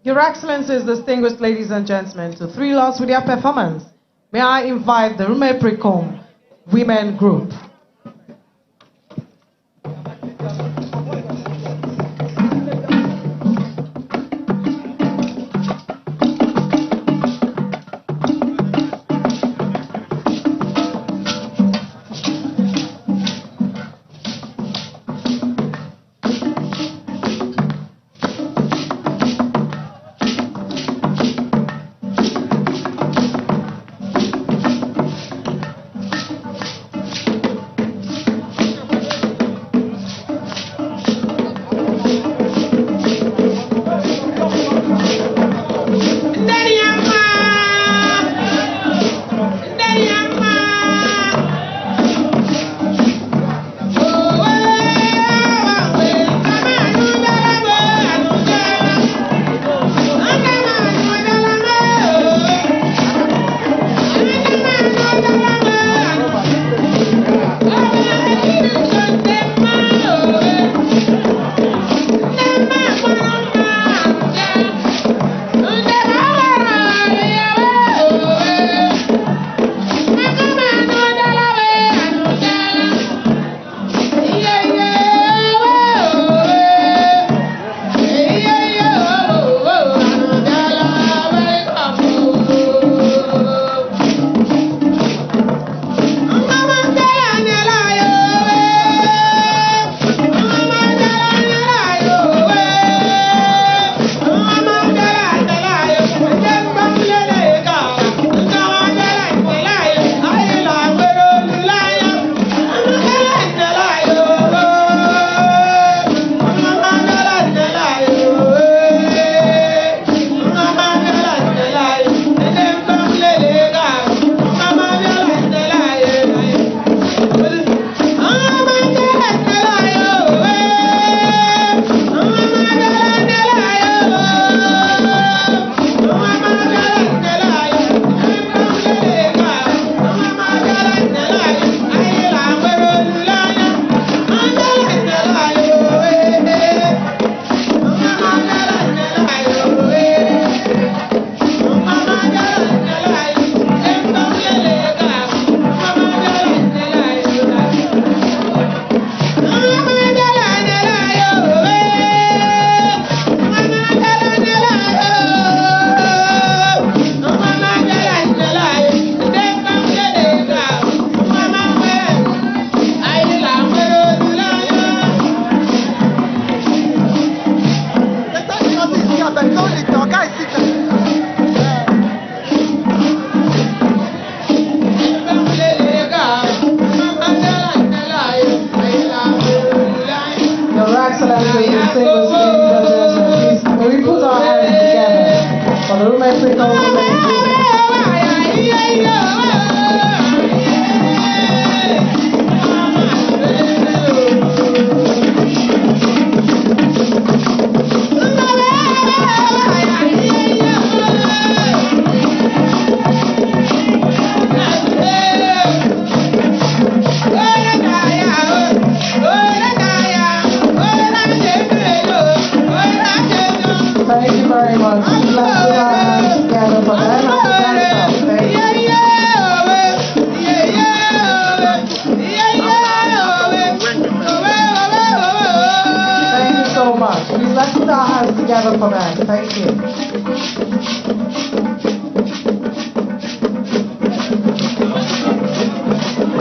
Your Excellencies, distinguished ladies and gentlemen, to thrill us with their performance, may I invite the Rume Precom Women Group.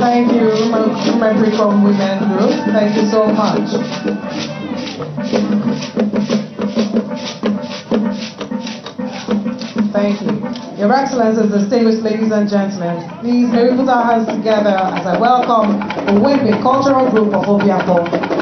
Thank you, my Precom Women Group. Thank you so much. Thank you. Your Excellencies, distinguished ladies and gentlemen, please may we put our hands together as I welcome the Wike Cultural Group of Obiapo.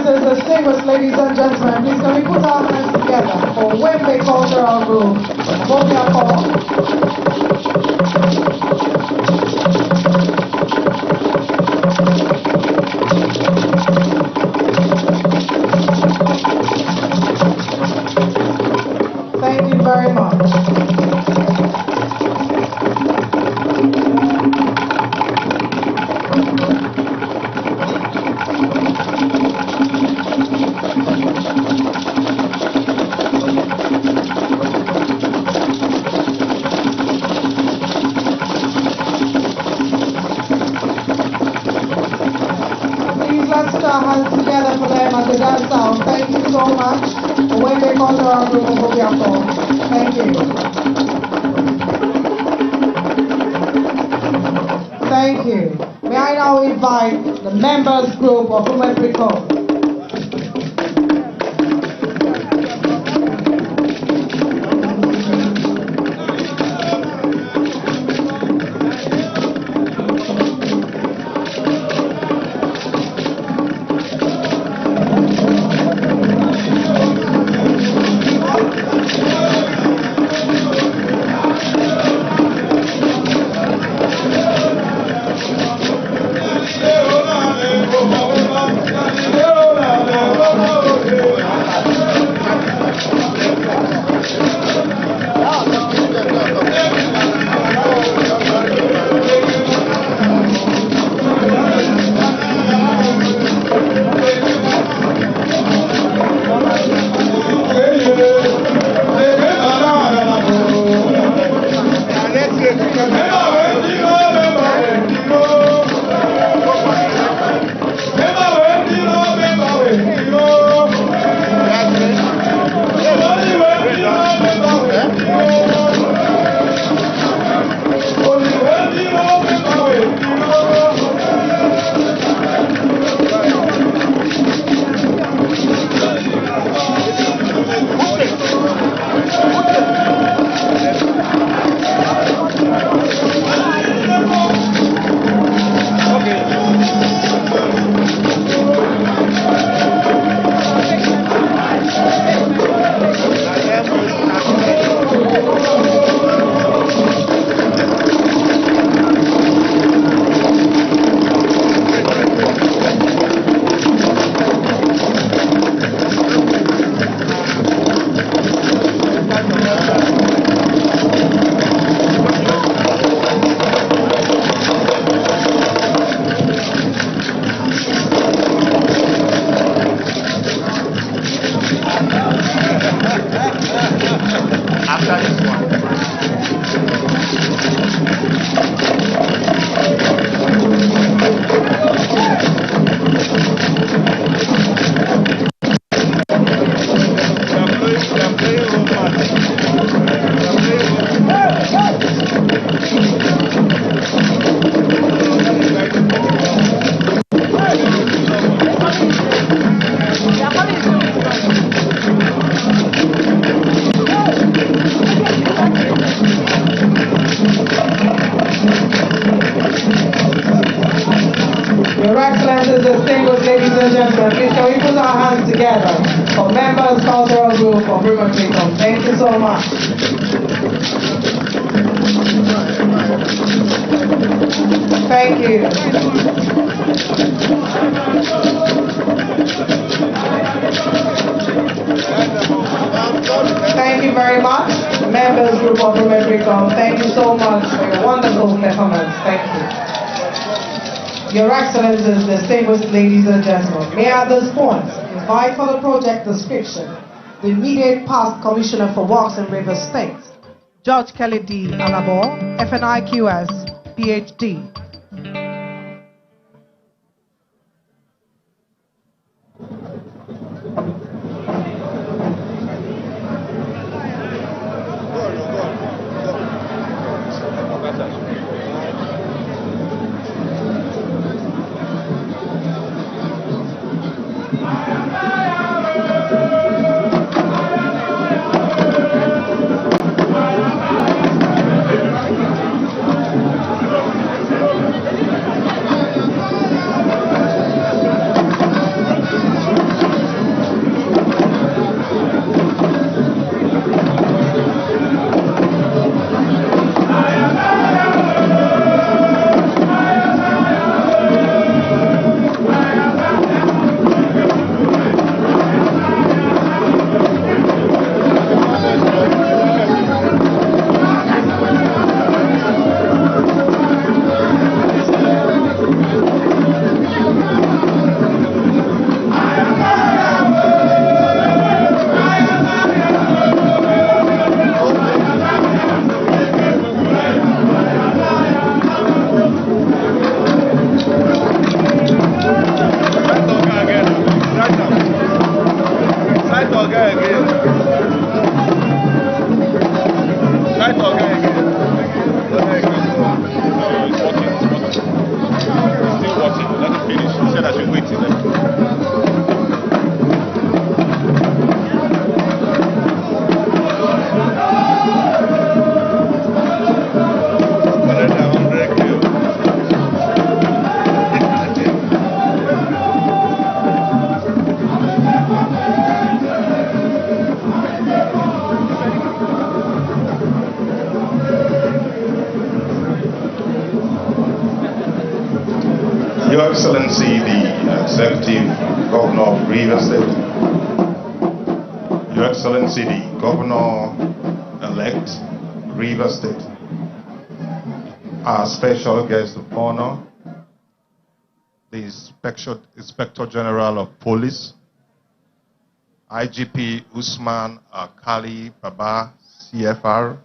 Excellencies, distinguished ladies and gentlemen, please can we put our hands together for Wike Cultural Group, Obia Thank you very much. Let's put our hands together for them as they dance out. Thank you so much. The Wike Cultural Group of Obiako. Thank you. Thank you. May I now invite the members group of Women Recall. Your Excellencies, distinguished ladies and gentlemen, please can we put our hands together for members cultural group of River Kingdom. Thank you so much. Thank you. Thank you very much, members group of River Kingdom. Thank you so much for your wonderful performance. Thank you. Your Excellencies, distinguished ladies and gentlemen, may I at this point invite for the project description the immediate past Commissioner for Works in Rivers State, George Kelly D. Alabor, FNIQS, PhD. She said I should wait till then. Your Excellency, the Executive Governor of Rivers State, Your Excellency, the Governor-elect Rivers State, our special guest of honor, the Inspector General of Police, IGP Usman Alkali Baba, CFR,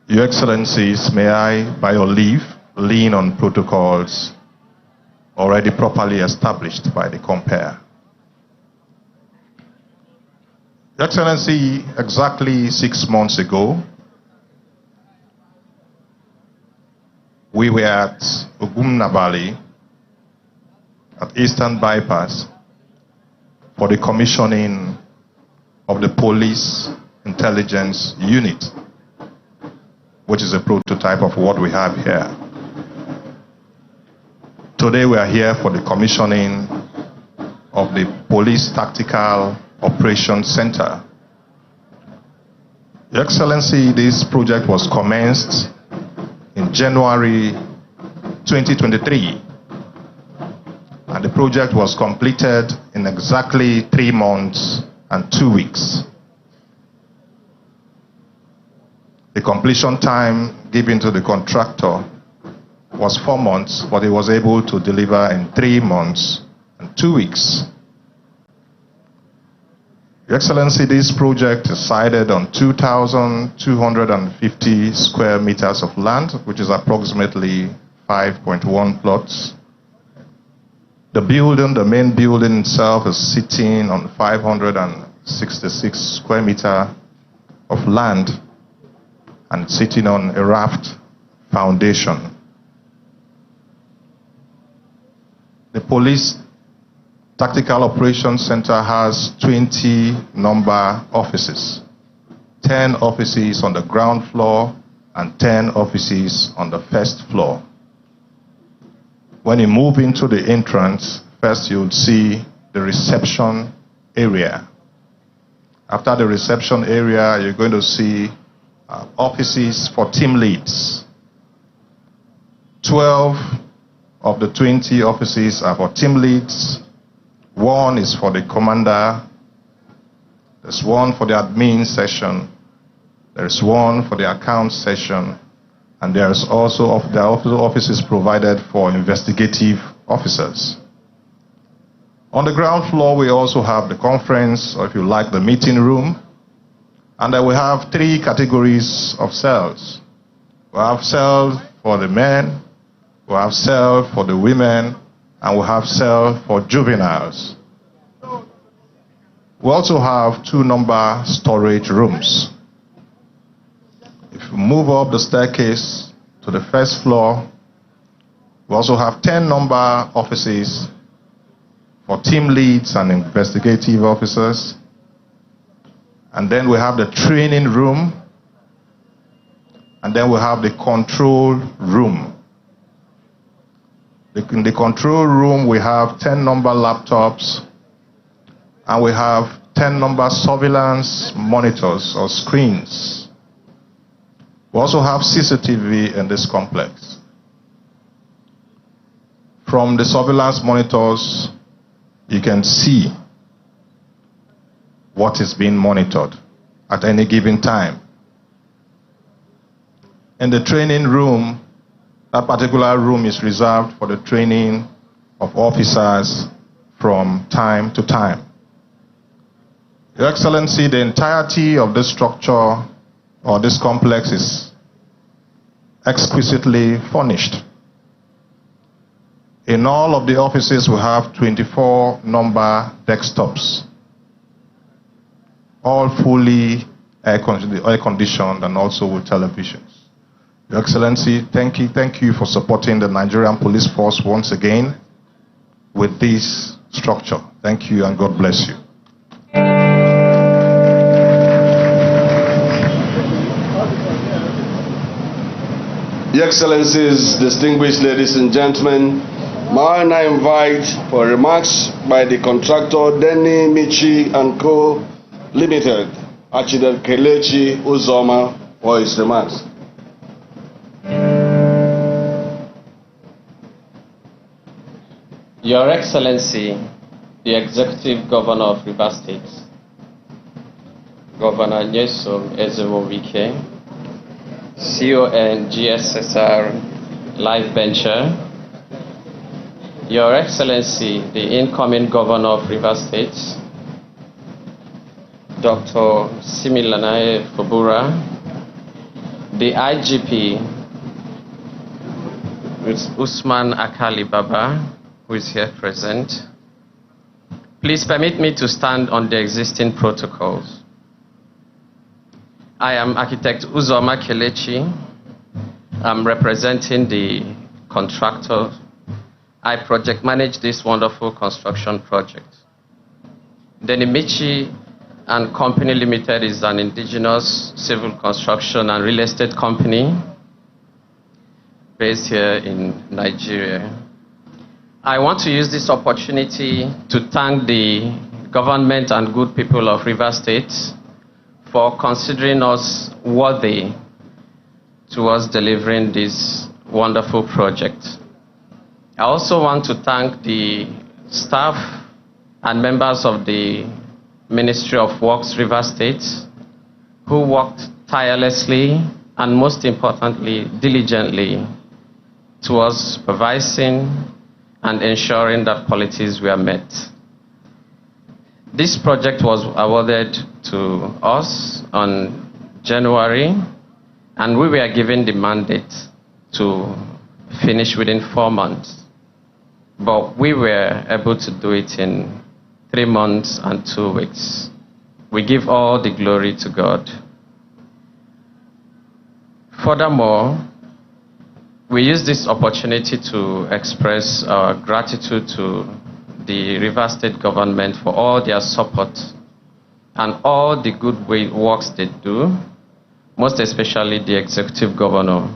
Your Excellencies, may I, by your leave, lean on protocols already properly established by the compare. Your Excellency, exactly 6 months ago, we were at Ogumnabali at Eastern Bypass for the commissioning of the Police Intelligence Unit, which is a prototype of what we have here. Today we are here for the commissioning of the Police Tactical Operations Center. Your Excellency, this project was commenced in January 2023, and the project was completed in exactly 3 months and 2 weeks. The completion time given to the contractor was 4 months, but he was able to deliver in 3 months and 2 weeks. Your Excellency, this project is sited on 2,250 square meters of land, which is approximately 5.1 plots. The building, the main building itself, is sitting on 566 square meters of land and sitting on a raft foundation. The Police Tactical Operations Center has 20 number offices, 10 offices on the ground floor and 10 offices on the first floor. When you move into the entrance, first you'll see the reception area. After the reception area, you're going to see offices for team leads. 12 of the 20 offices are for team leads. 1 is for the commander. There's 1 for the admin session. There's 1 for the accounts session. And there's also offices provided for investigative officers. On the ground floor, we also have the conference, or if you like, the meeting room. And then we have 3 categories of cells. We have cells for the men, we have cells for the women, and we have cells for juveniles. We also have 2 number storage rooms. If you move up the staircase to the first floor, we also have 10 number offices for team leads and investigative officers. And then we have the training room. And then we have the control room. In the control room, we have 10 number laptops, and we have 10 number surveillance monitors or screens. We also have CCTV in this complex. From the surveillance monitors, you can see what is being monitored at any given time. In the training room, that particular room is reserved for the training of officers from time to time. Your Excellency, the entirety of this structure or this complex is exquisitely furnished. In all of the offices, we have 24 number desktops, all fully air-conditioned and also with televisions. Your Excellency, thank you for supporting the Nigerian Police Force once again with this structure. Thank you and God bless you. Your Excellencies, distinguished ladies and gentlemen, may I now invite for remarks by the contractor Denny Michi and Co. Limited, Architect Kelechi Uzoma, for his remarks. Your Excellency, the Executive Governor of Rivers State, Governor Nyesom Ezemo Wike, CON GSSR Life Venture, Your Excellency, the incoming Governor of Rivers State, Dr. Similanae Fubura, the IGP, Usman Alkali Baba, who is here present. Please permit me to stand on the existing protocols. I am Architect Uzoma Kelechi. I'm representing the contractor. I project manage this wonderful construction project. Denimichi and Company Limited is an indigenous civil construction and real estate company based here in Nigeria. I want to use this opportunity to thank the government and good people of Rivers State for considering us worthy towards delivering this wonderful project. I also want to thank the staff and members of the Ministry of Works, Rivers State, who worked tirelessly and most importantly, diligently towards supervising and ensuring that policies were met. This project was awarded to us on January, and we were given the mandate to finish within 4 months. But we were able to do it in 3 months and 2 weeks. We give all the glory to God. Furthermore, we use this opportunity to express our gratitude to the Rivers State government for all their support and all the good works they do, most especially the executive governor.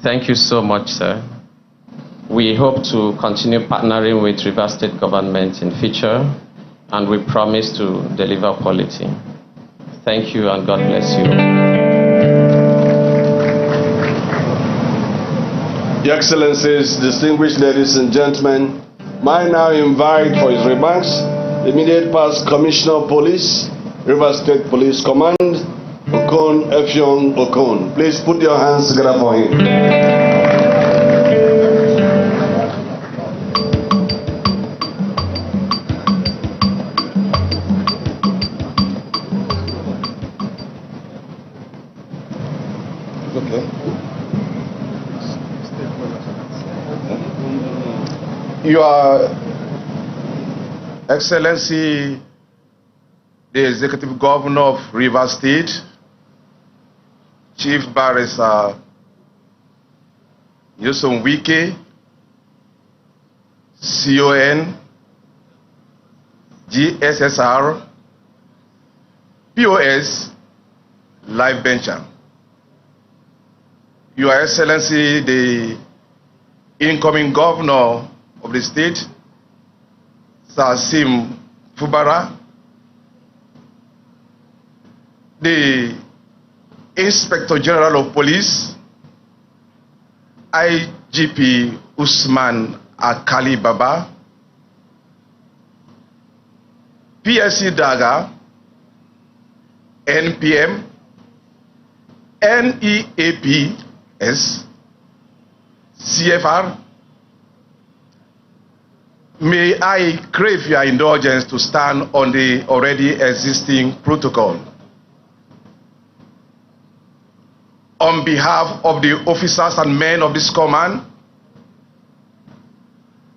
Thank you so much, sir. We hope to continue partnering with Rivers State government in future, and we promise to deliver quality. Thank you and God bless you. Your Excellencies, distinguished ladies and gentlemen, may I now invite for his remarks immediate past Commissioner of Police, Rivers State Police Command, Okon Effiong Okon. Please put your hands together for him. Your Excellency, the Executive Governor of Rivers State, Chief Barrister Nyesom Wike, CON, GSSR, POS, Life Venture. Your Excellency, the incoming Governor of the state, Sir Sim Fubara, the Inspector General of Police, IGP Usman Alkali Baba, PSC Daga, NPM, NEAPS, CFR. May I crave your indulgence to stand on the already existing protocol. On behalf of the officers and men of this command,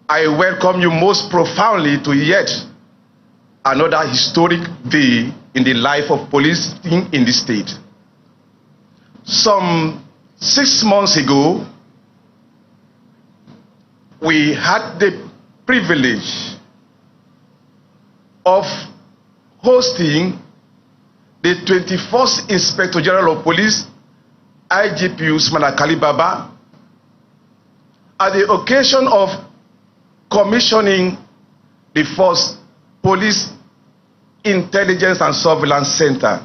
I welcome you most profoundly to yet another historic day in the life of policing in the state. Some 6 months ago, we had the privilege of hosting the 21st Inspector General of Police, IGP Usman Alkali Baba, at the occasion of commissioning the first Police Intelligence and Surveillance Center.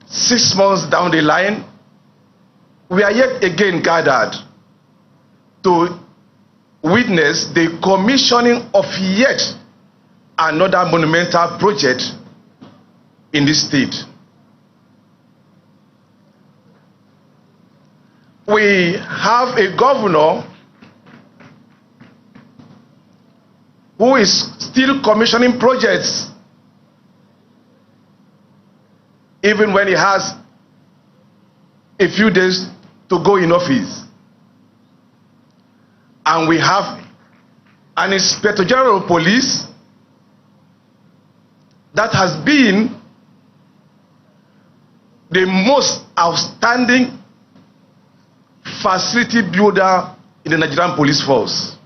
6 months down the line, we are yet again gathered to witness the commissioning of yet another monumental project in this state. We have a governor who is still commissioning projects even when he has a few days to go in office. And we have an Inspector General of Police that has been the most outstanding facility builder in the Nigerian police force.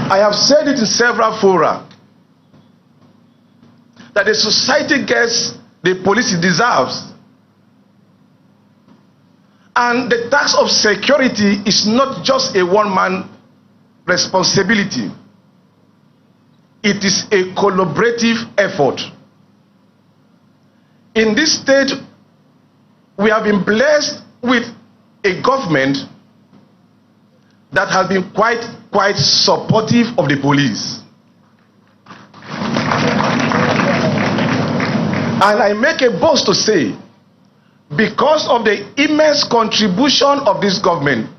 I have said it in several fora that the society gets the police it deserves. And the task of security is not just a one-man responsibility. It is a collaborative effort. In this state, we have been blessed with a government that has been quite supportive of the police. And I make a boast to say, because of the immense contribution of this government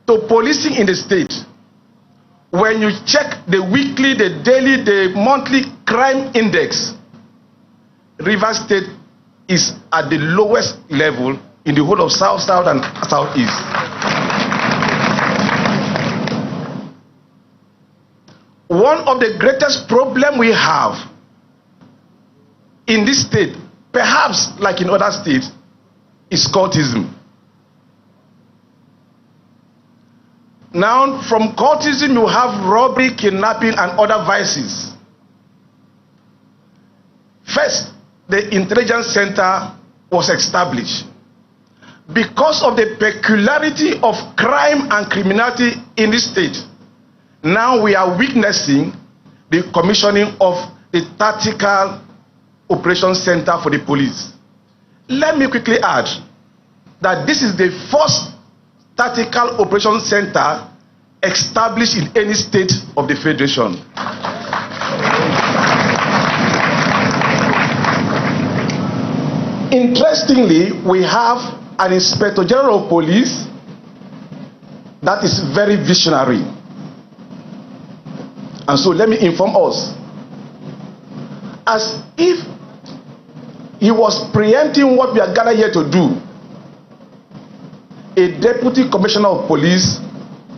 to policing in the state, when you check the weekly, the daily, the monthly crime index, Rivers State is at the lowest level in the whole of South, South, and Southeast. One of the greatest problems we have in this state, perhaps like in other states, is cultism. Now, from cultism, you have robbery, kidnapping, and other vices. First, the intelligence center was established. Because of the peculiarity of crime and criminality in this state, now we are witnessing the commissioning of the Tactical Operations Center for the police. Let me quickly add that this is the first Tactical Operations Center established in any state of the Federation. Interestingly, we have an Inspector General of Police that is very visionary. And so let me inform us, as if he was preempting what we are gathered here to do, a Deputy Commissioner of Police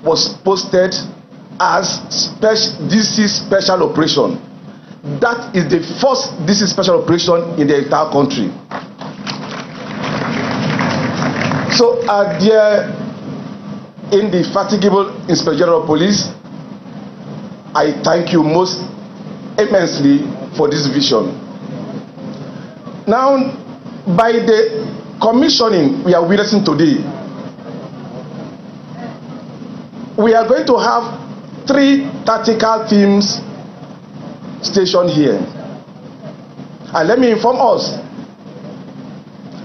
was posted as DC Special Operation. That is the first DC Special Operation in the entire country. So, dear indefatigable Inspector General of Police, I thank you most immensely for this vision. Now, by the commissioning we are witnessing today, we are going to have 3 tactical teams stationed here. And let me inform us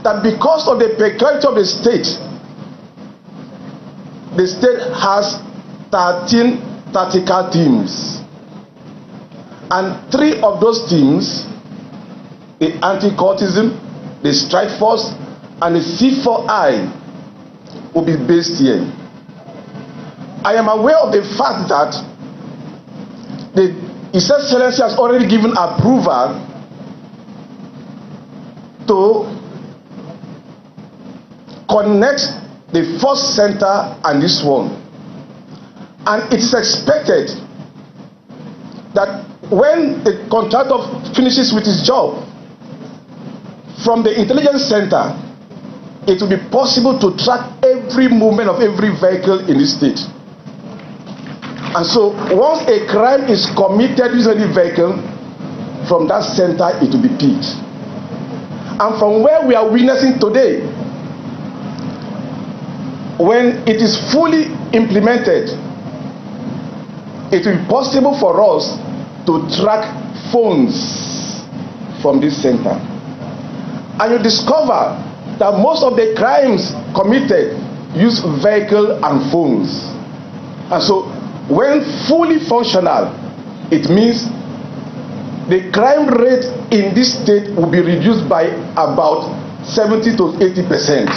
that because of the peculiarity of the state has 13 tactical teams. And 3 of those teams, the anti-cultism, the strike force, and the C4I, will be based here. I am aware of the fact that His Excellency has already given approval to connect the first center and this one. And it is expected that when the contractor finishes with his job, from the intelligence center, it will be possible to track every movement of every vehicle in this state. And so once a crime is committed using any vehicle, from that center it will be picked. And from where we are witnessing today, when it is fully implemented, it will be possible for us to track phones from this center. And you discover that most of the crimes committed use vehicle and phones. And so when fully functional, it means the crime rate in this state will be reduced by about 70 to 80%.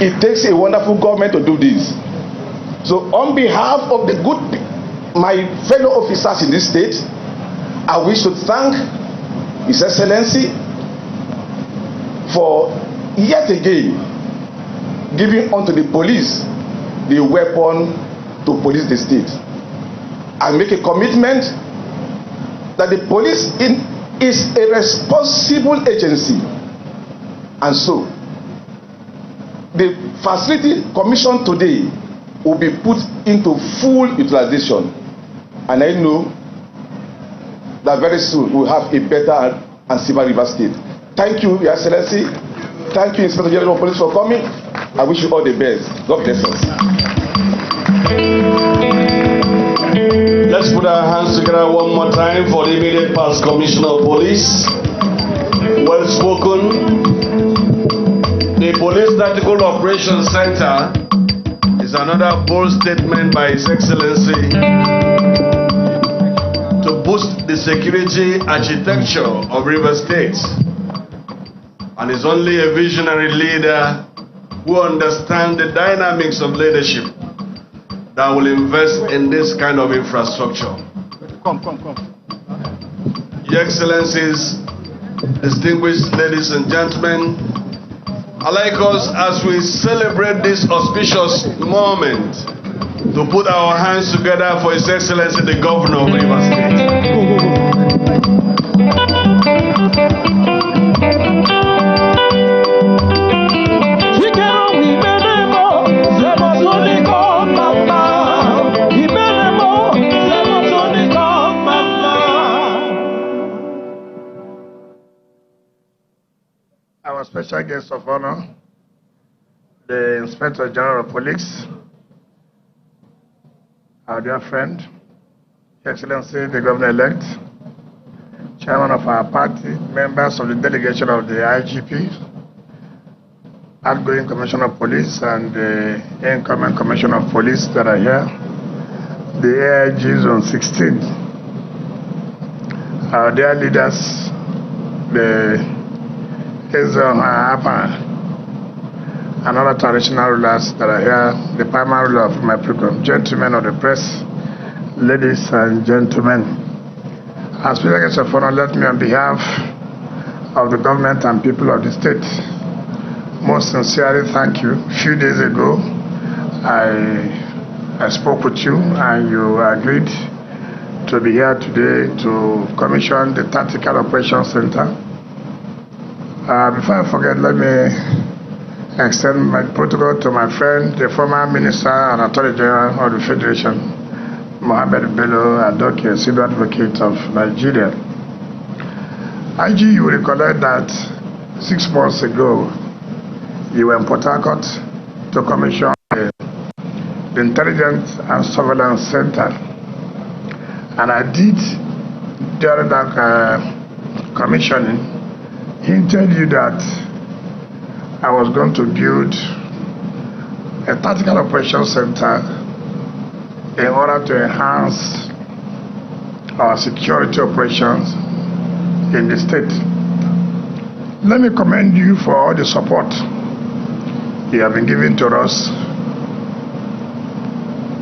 It takes a wonderful government to do this. So on behalf of the my fellow officers in this state, I wish to thank His Excellency for yet again giving unto the police the weapon to police the state. I make a commitment that the police is a responsible agency, and so the facility commissioned today will be put into full utilization, and I know that very soon we'll have a better and safer River State. Thank you, Your Excellency. Thank you, Inspector General of Police, for coming. I wish you all the best. God bless us. Let's put our hands together one more time for the immediate past Commissioner of Police. Well spoken. The Police Tactical Operations Center is another bold statement by His Excellency to boost the security architecture of River State, and is only a visionary leader who understands the dynamics of leadership that will invest in this kind of infrastructure. Come. Your Excellencies, distinguished ladies and gentlemen, I'd like us, as we celebrate this auspicious moment, to put our hands together for His Excellency the Governor of River State. Our special guest of honor, the Inspector General of Police, our dear friend, His Excellency the Governor-elect, Chairman of our party, members of the delegation of the IGP, outgoing Commissioner of Police, and the incoming Commissioner of Police that are here, the AIGs on 16, our dear leaders, the and other traditional rulers that are here, the primary ruler of my program, gentlemen of the press, ladies and gentlemen. As Speaker of honor, let me on behalf of the government and people of the state most sincerely thank you. A few days ago, I spoke with you and you agreed to be here today to commission the Tactical Operations Center. Before I forget, let me extend my protocol to my friend, the former Minister and Attorney General of the Federation, Mohammed Bello Adoke, Senior Advocate of Nigeria. IG, you will recollect that 6 months ago, you were in Port Harcourt to commission the Intelligence and Surveillance Center. And I did, during that commissioning, hinted you that I was going to build a tactical operations center in order to enhance our security operations in the state. Let me commend you for all the support you have been giving to us.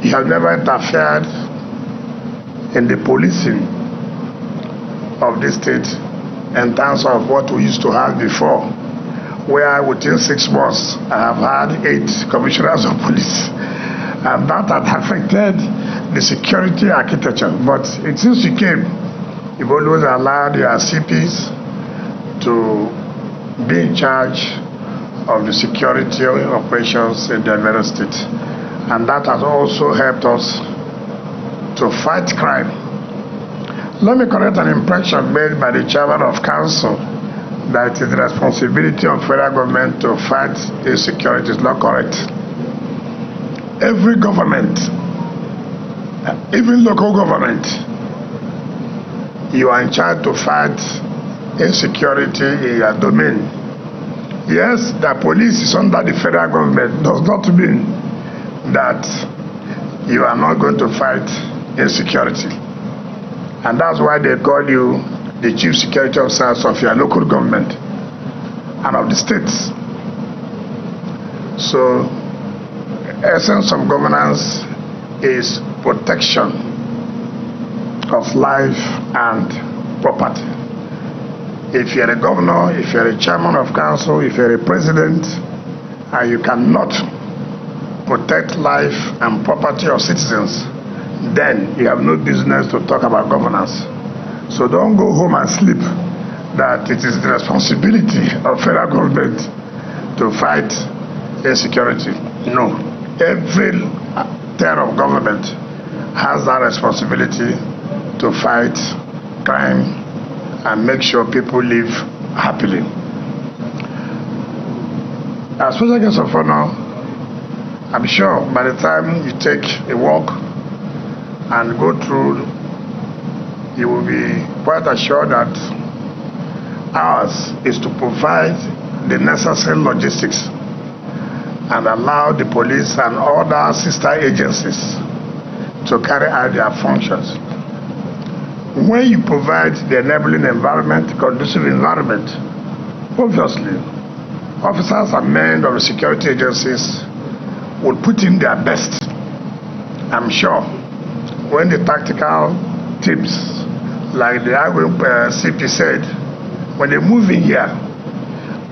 You have never interfered in the policing of this state in terms of what we used to have before, where within 6 months I have had 8 commissioners of police, and that had affected the security architecture. But since you came, you've always allowed your CPs to be in charge of the security operations in the Delaware State. And that has also helped us to fight crime. Let me correct an impression made by the chairman of council that it is the responsibility of federal government to fight insecurity. Is not correct. Every government, even local government, you are in charge to fight insecurity in your domain. Yes, the police is under the federal government does not mean that you are not going to fight insecurity. And that's why they call you the chief security officers of your local government and of the states. So, essence of governance is protection of life and property. If you're a governor, if you're a chairman of council, if you're a president, and you cannot protect life and property of citizens, then you have no business to talk about governance. So don't go home and sleep that it is the responsibility of federal government to fight insecurity. No. Every tier of government has that responsibility to fight crime and make sure people live happily. As special guest of honor, I'm sure by the time you take a walk and go through, you will be quite assured that ours is to provide the necessary logistics and allow the police and other sister agencies to carry out their functions. When you provide the enabling environment, conducive environment, obviously, officers and men of the security agencies will put in their best. I'm sure when the tactical teams, like the IGP said, when they move in here,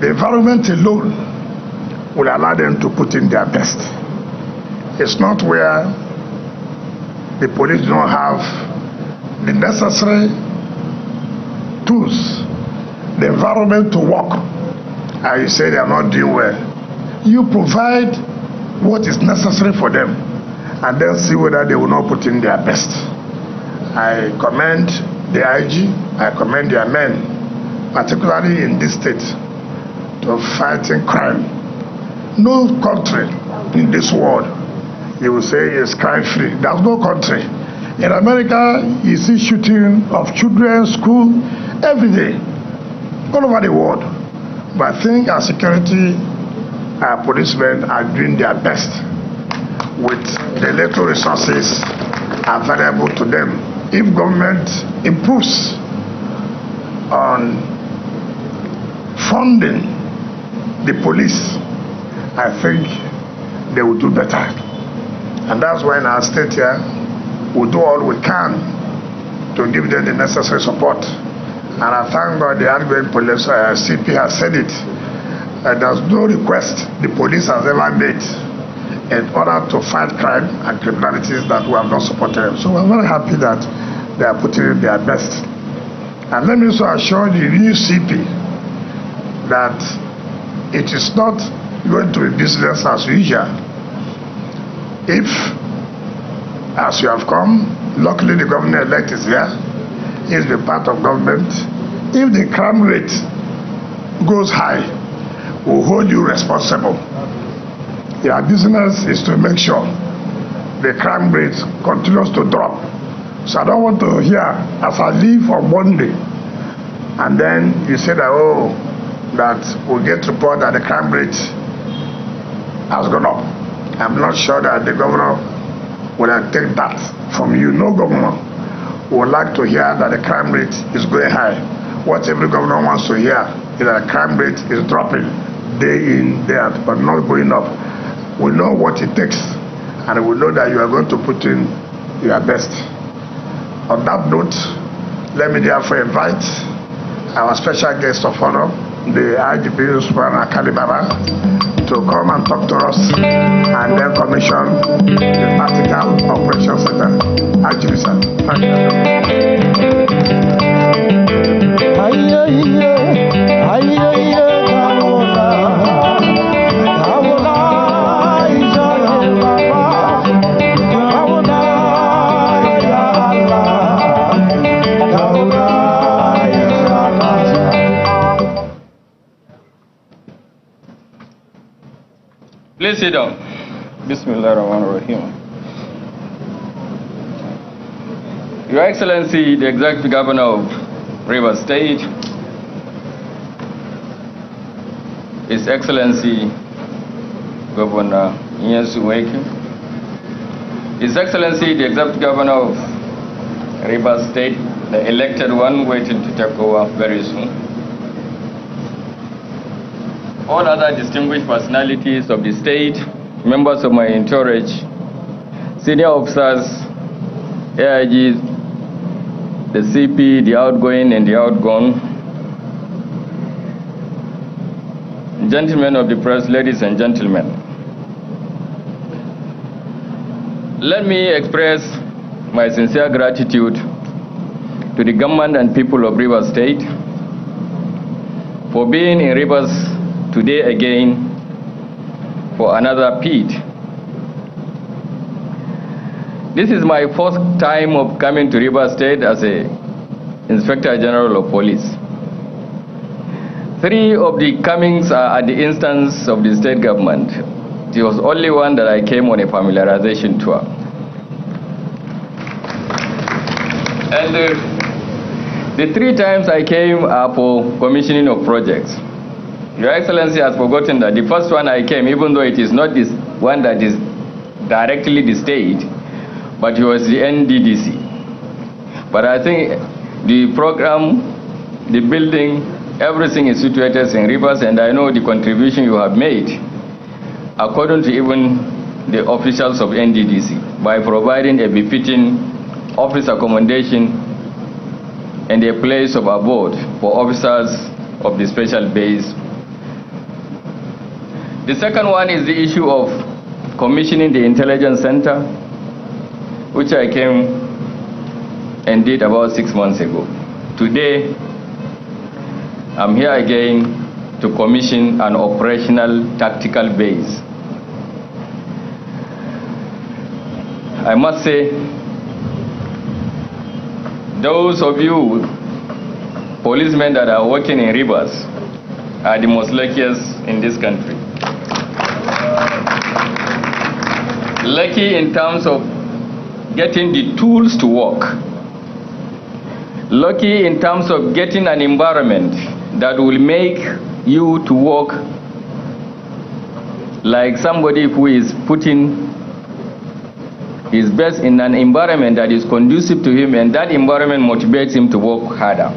the environment alone will allow them to put in their best. It's not where the police don't have the necessary tools, the environment to work, and you say they are not doing well. You provide what is necessary for them and then see whether they will not put in their best. I commend the IG, I commend their men, particularly in this state, to fighting crime. No country in this world you will say is crime-free. There's no country. In America, you see shooting of children, school, every day, all over the world. But I think our security, our policemen are doing their best with the little resources available to them. If government improves on funding the police, I think they will do better. And that's why in our state here, we'll do all we can to give them the necessary support. And I thank God the outgoing police CP has said it. There's no request the police has ever made in order to fight crime and criminalities that we have not supported. So we're very happy that they are putting in their best. And let me also assure the new CP that it is not going to be business as usual. If, as you have come, luckily the governor-elect is here, he is the part of government. If the crime rate goes high, we'll hold you responsible. Your business is to make sure the crime rate continues to drop. So I don't want to hear, as I leave on Monday, and then you say that, oh, that we'll get report that the crime rate has gone up. I'm not sure that the governor will take that from you. No governor would like to hear that the crime rate is going high. What every governor wants to hear is that the crime rate is dropping day in, day out, but not going up. We know what it takes, and we know that you are going to put in your best. On that note, let me therefore invite our special guest of honor, the IGP Alkali to come and talk to us and then commission the Practical Operations Center. IGP, sir. Thank you. Please sit down. Bismillahirrahmanirrahim. Your Excellency, the Executive Governor of Rivers State, His Excellency Governor Wike, His Excellency, the Executive Governor of Rivers State, the elected one waiting to take over very soon, all other distinguished personalities of the state, members of my entourage, senior officers, AIGs, the CP, the outgoing and the outgone, gentlemen of the press, ladies and gentlemen. Let me express my sincere gratitude to the government and people of Rivers State for being in Rivers today again for another feat. This is my first time of coming to Rivers State as a Inspector General of Police. 3 of the comings are at the instance of the state government. It was only one that I came on a familiarization tour. And the 3 times I came are for commissioning of projects. Your Excellency has forgotten that the first one I came, even though it is not this one that is directly the state, but it was the NDDC. But I think the program, the building, everything is situated in Rivers, and I know the contribution you have made, according to even the officials of NDDC, by providing a befitting office accommodation and a place of abode for officers of the special base. The second one is the issue of commissioning the intelligence center, which I came and did about 6 months ago. Today, I'm here again to commission an operational tactical base. I must say, those of you policemen that are working in Rivers are the most luckiest in this country. Lucky in terms of getting the tools to work. Lucky in terms of getting an environment that will make you to work like somebody who is putting his best in an environment that is conducive to him, and that environment motivates him to work harder.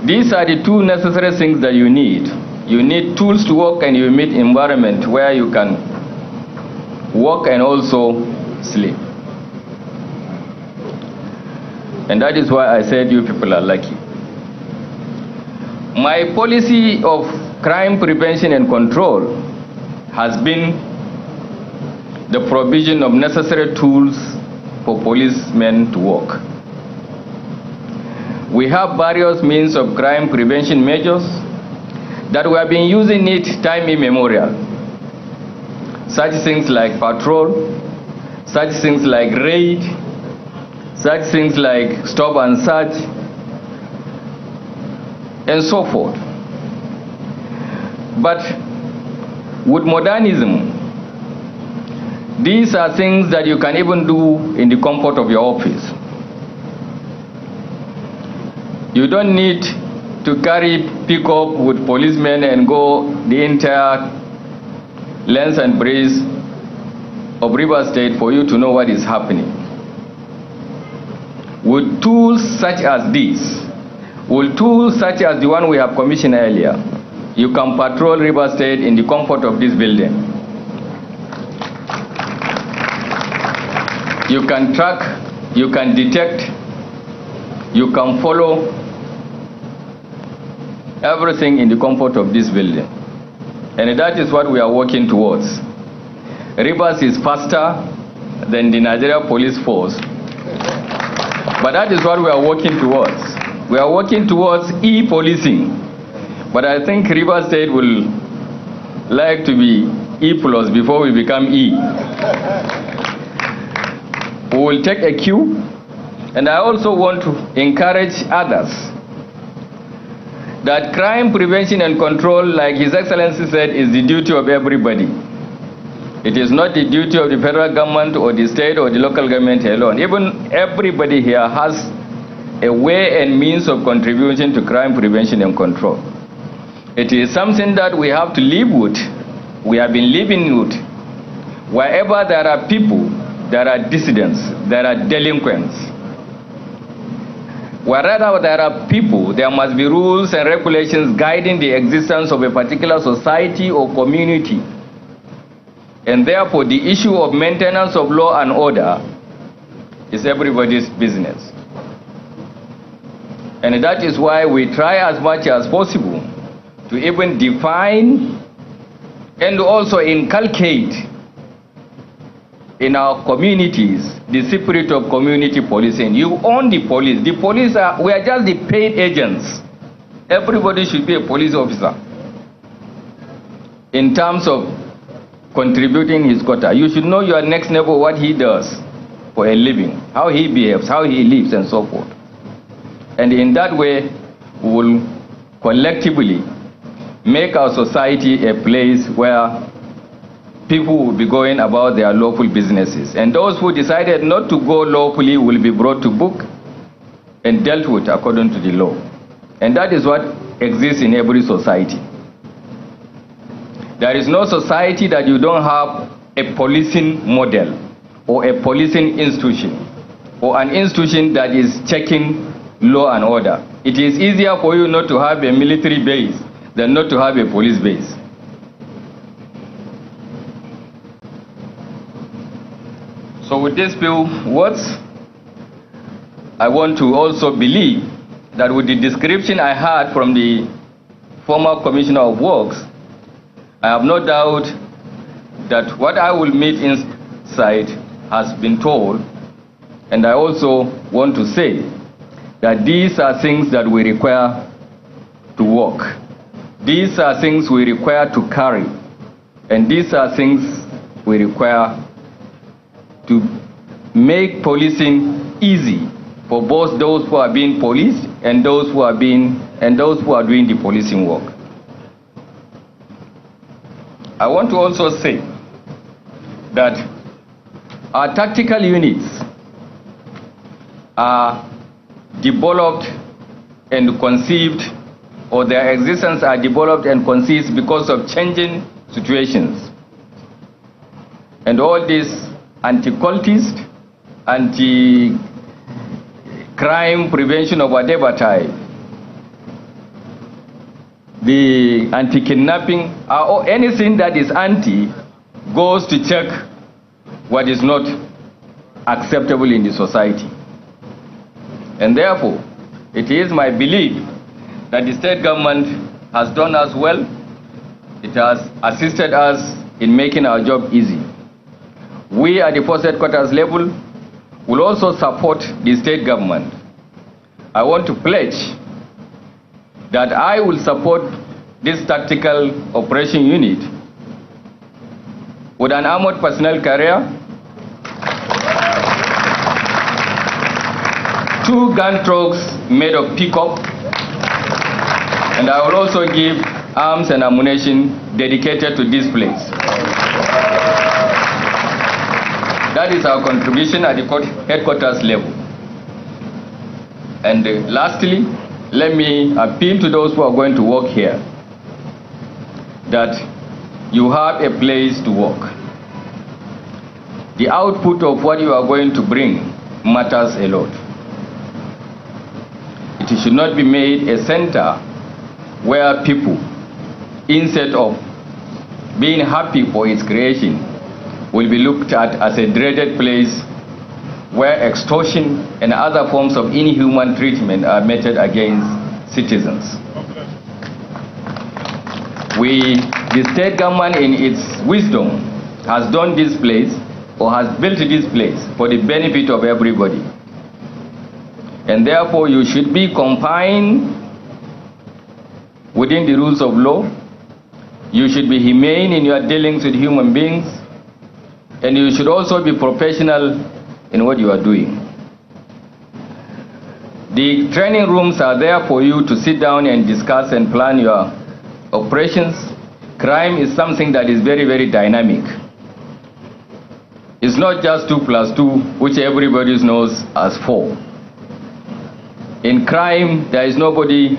These are the 2 necessary things that you need. You need tools to work, and you need environment where you can work and also sleep. And that is why I said you people are lucky. My policy of crime prevention and control has been the provision of necessary tools for policemen to work. We have various means of crime prevention measures that we have been using it time immemorial. Such things like patrol, such things like raid, such things like stop and search, and so forth. But with modernism, these are things that you can even do in the comfort of your office. You don't need to carry pickup with policemen and go the entire length and breadth of Rivers State for you to know what is happening. With tools such as this, with tools such as the one we have commissioned earlier, you can patrol Rivers State in the comfort of this building. You can track, you can detect, you can follow everything in the comfort of this building. And that is what we are working towards. Rivers is faster than the Nigeria Police Force. But that is what we are working towards. We are working towards e-policing. But I think Rivers State will like to be E+ before we become E. We will take a cue, and I also want to encourage others that crime prevention and control, like His Excellency said, is the duty of everybody. It is not the duty of the federal government or the state or the local government alone. Even everybody here has a way and means of contribution to crime prevention and control. It is something that we have to live with. We have been living with. Wherever there are people, there are dissidents, there are delinquents. Wherever there are people, there must be rules and regulations guiding the existence of a particular society or community. And therefore, the issue of maintenance of law and order is everybody's business. And that is why we try as much as possible to even define and also inculcate in our communities the spirit of community policing. You own the police. The police we are just the paid agents. Everybody should be a police officer in terms of contributing his quota. You should know your next neighbor, what he does for a living, how he behaves, how he lives, and so forth. And in that way, we will collectively make our society a place where people will be going about their lawful businesses. And those who decided not to go lawfully will be brought to book and dealt with according to the law. And that is what exists in every society. There is no society that you don't have a policing model or a policing institution or an institution that is checking law and order. It is easier for you not to have a military base than not to have a police base. So with these few words, I want to also believe that with the description I had from the former Commissioner of Works, I have no doubt that what I will meet inside has been told, and I also want to say that these are things that we require to work. These are things we require to carry, and these are things we require to make policing easy for both those who are being policed and those who are doing the policing work. I want to also say that our tactical units are developed and conceived, or their existence are developed and conceived because of changing situations. And all these anti-cultist, anti-crime prevention of whatever type, the anti-kidnapping, or anything that is anti goes to check what is not acceptable in the society. And therefore, it is my belief that the state government has done us well. It has assisted us in making our job easy. We at the force headquarters level will also support the state government. I want to pledge that I will support this tactical operation unit with an armored personnel carrier, 2 gun trucks made of pickup, and I will also give arms and ammunition dedicated to this place. That is our contribution at the headquarters level. And lastly, let me appeal to those who are going to work here that you have a place to work. The output of what you are going to bring matters a lot. It should not be made a center where people, instead of being happy for its creation, will be looked at as a dreaded place where extortion and other forms of inhuman treatment are meted against citizens. The state government in its wisdom has done this place or has built this place for the benefit of everybody. And therefore you should be confined within the rules of law. You should be humane in your dealings with human beings. And you should also be professional in what you are doing. The training rooms are there for you to sit down and discuss and plan your operations. Crime is something that is very, very dynamic. It's not just 2 plus 2, which everybody knows as 4. In crime, there is nobody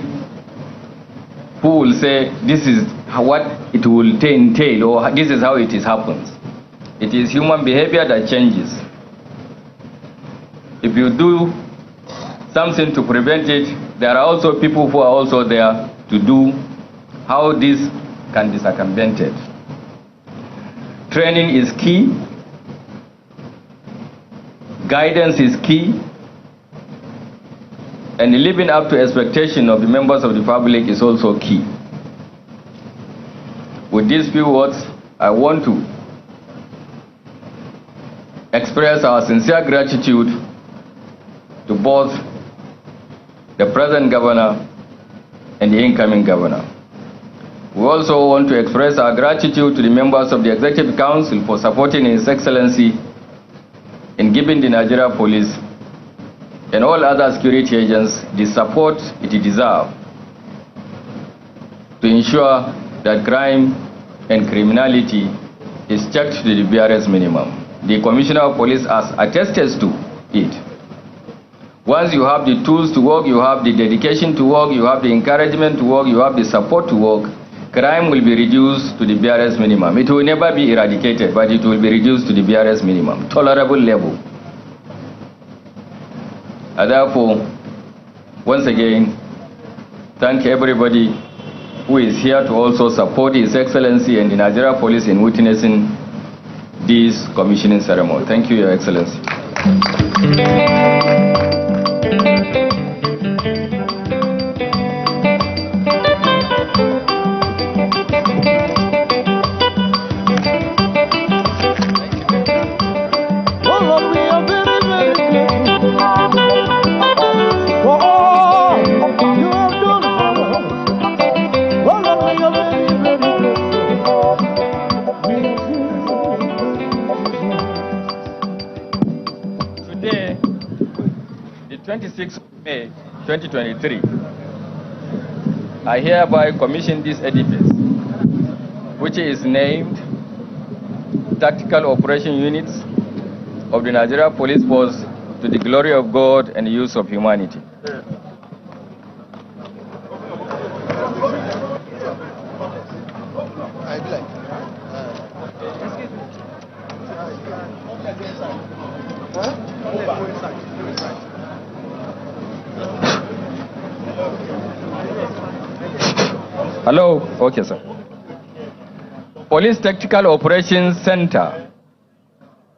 who will say this is what it will entail or this is how it happens. It is human behavior that changes. If you do something to prevent it, there are also people who are also there to do how this can be circumvented. Training is key. Guidance is key. And living up to expectation of the members of the public is also key. With these few words, I want to express our sincere gratitude to both the present governor and the incoming governor. We also want to express our gratitude to the members of the Executive Council for supporting His Excellency in giving the Nigeria Police and all other security agents the support it deserves to ensure that crime and criminality is checked to the barest minimum. The Commissioner of Police has attested to it. Once you have the tools to work, you have the dedication to work, you have the encouragement to work, you have the support to work, crime will be reduced to the barest minimum. It will never be eradicated, but it will be reduced to the barest minimum, tolerable level. And therefore, once again, thank everybody who is here to also support His Excellency and the Nigeria Police in witnessing this commissioning ceremony. Thank you, Your Excellency. Today, the 26th of May 2023, I hereby commission this edifice, which is named Tactical Operation Units of the Nigeria Police Force to the glory of God and the use of humanity. Hello? Okay, sir. Police Tactical Operations Center,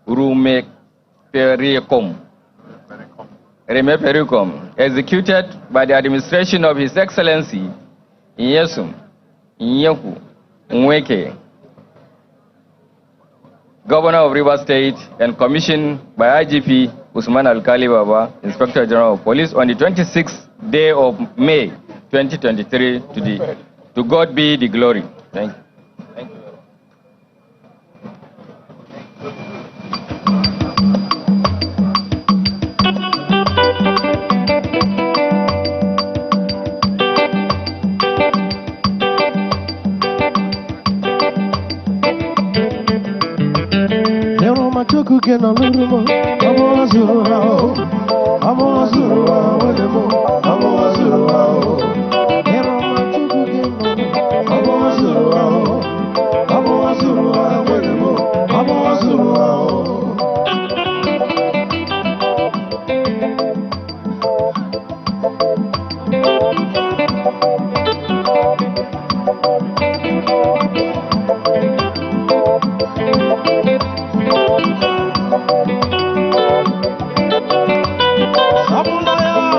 Remepericom, executed by the administration of His Excellency Nyesum Nyehu Wike, Governor of Rivers State, and commissioned by IGP Usman Alkali Baba, Inspector General of Police, on the 26th day of May 2023 to God be the glory. Thank you. Thank you. Sabulaya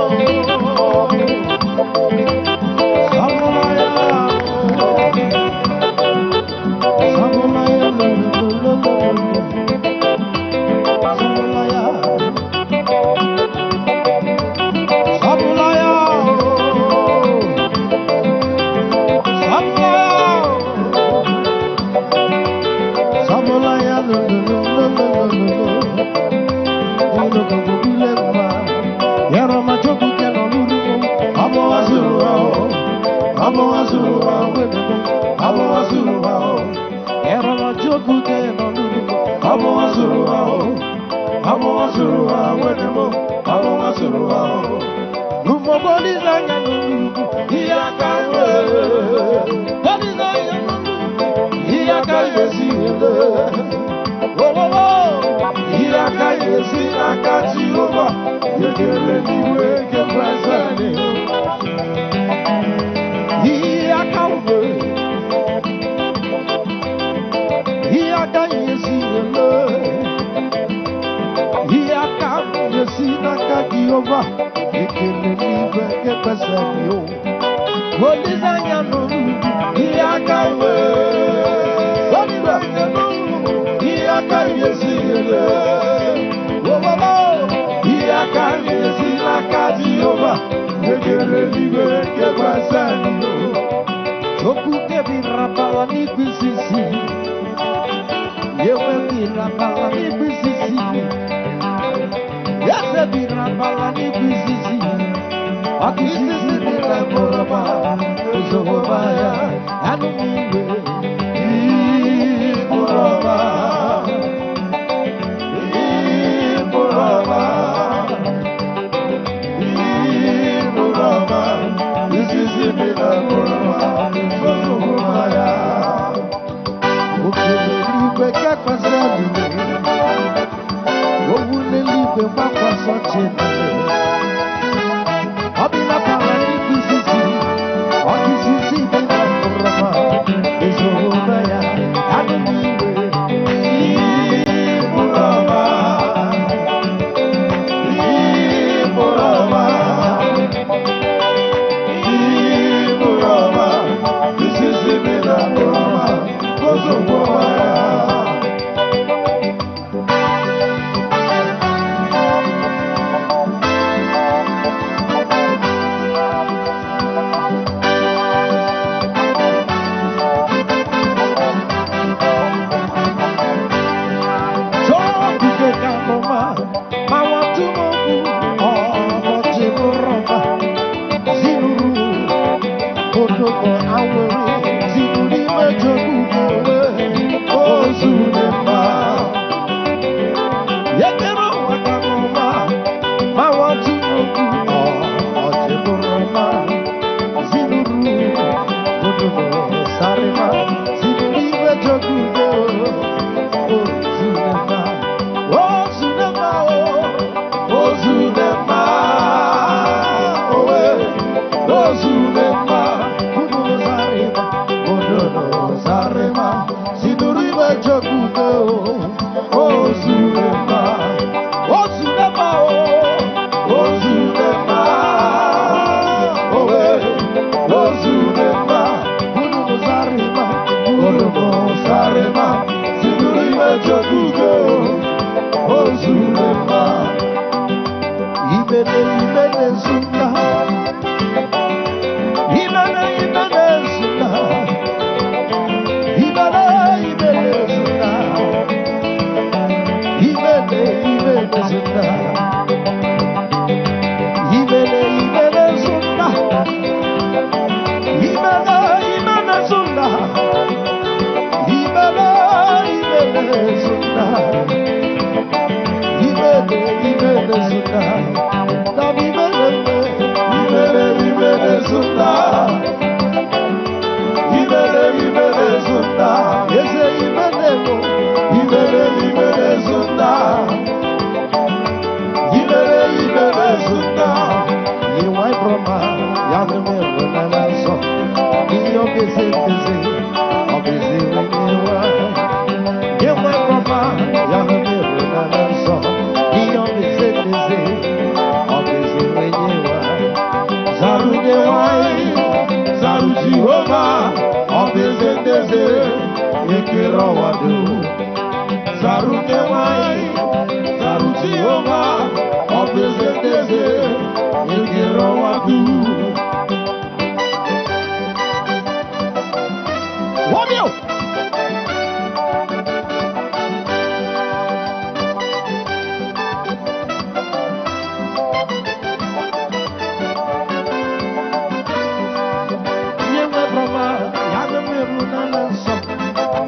Broma, ya me una lanza,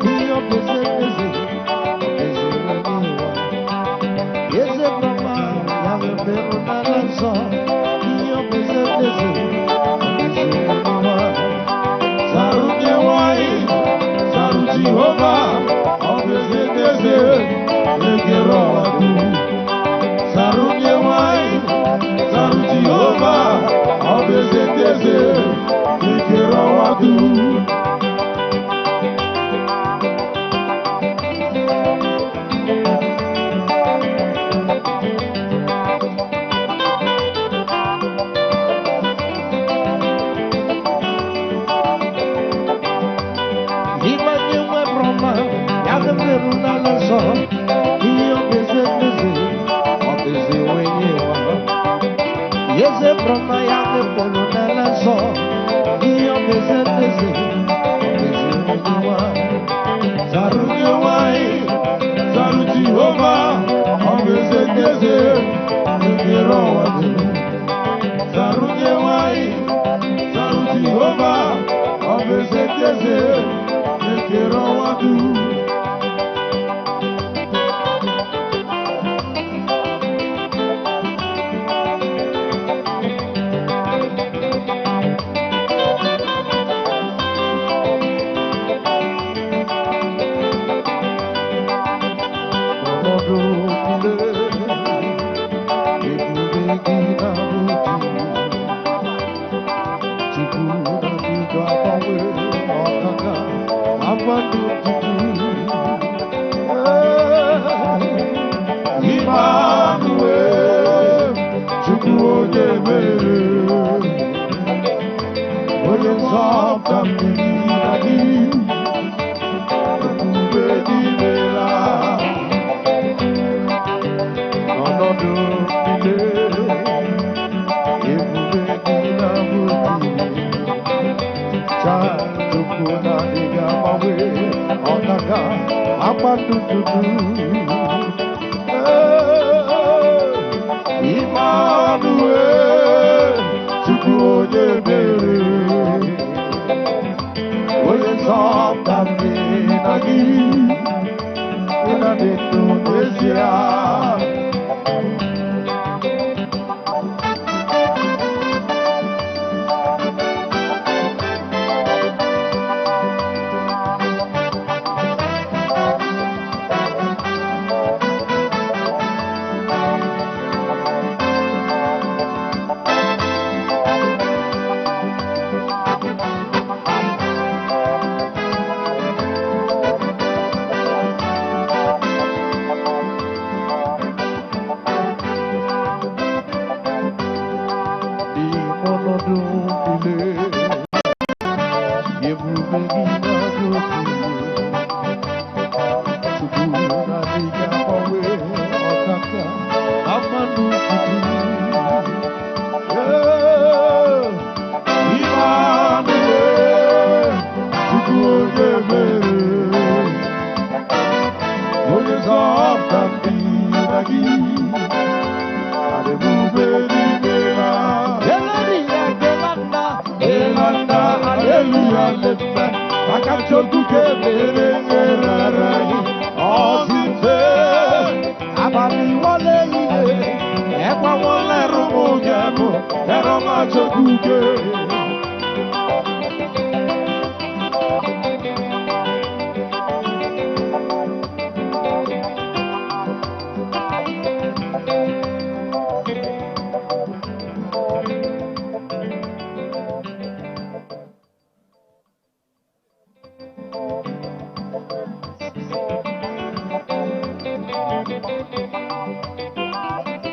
y yo pensé Jehovah, obezekeze, egerowadu. Zarunye wai, zaru Jehovah, obezekeze, egerowadu.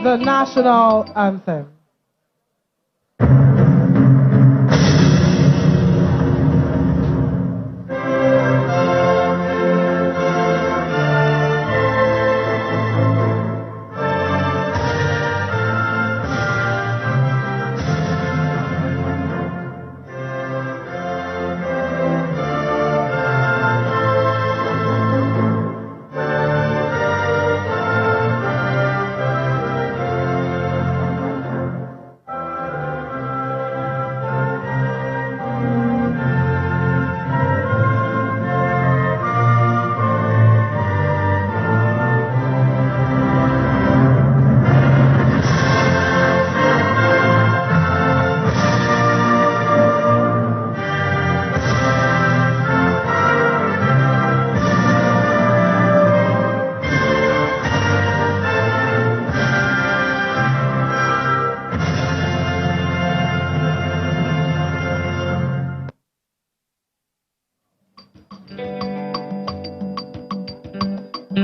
The national anthem.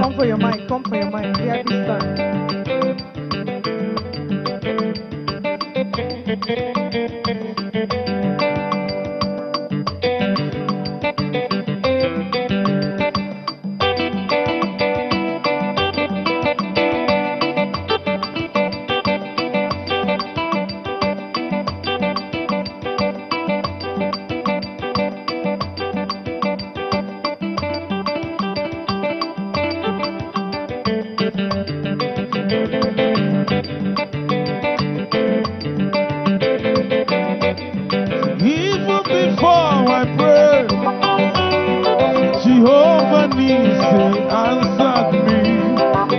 Come for your mic, come for your mic. VIP star. Even before I pray, Jehovah Nisi answered me.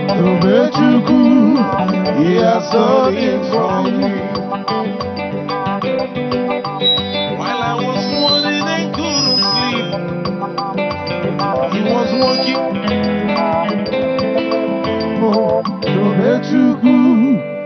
To make you good, He has done it for me. While I was mourning and couldn't sleep, He was working. Oh, to make you good.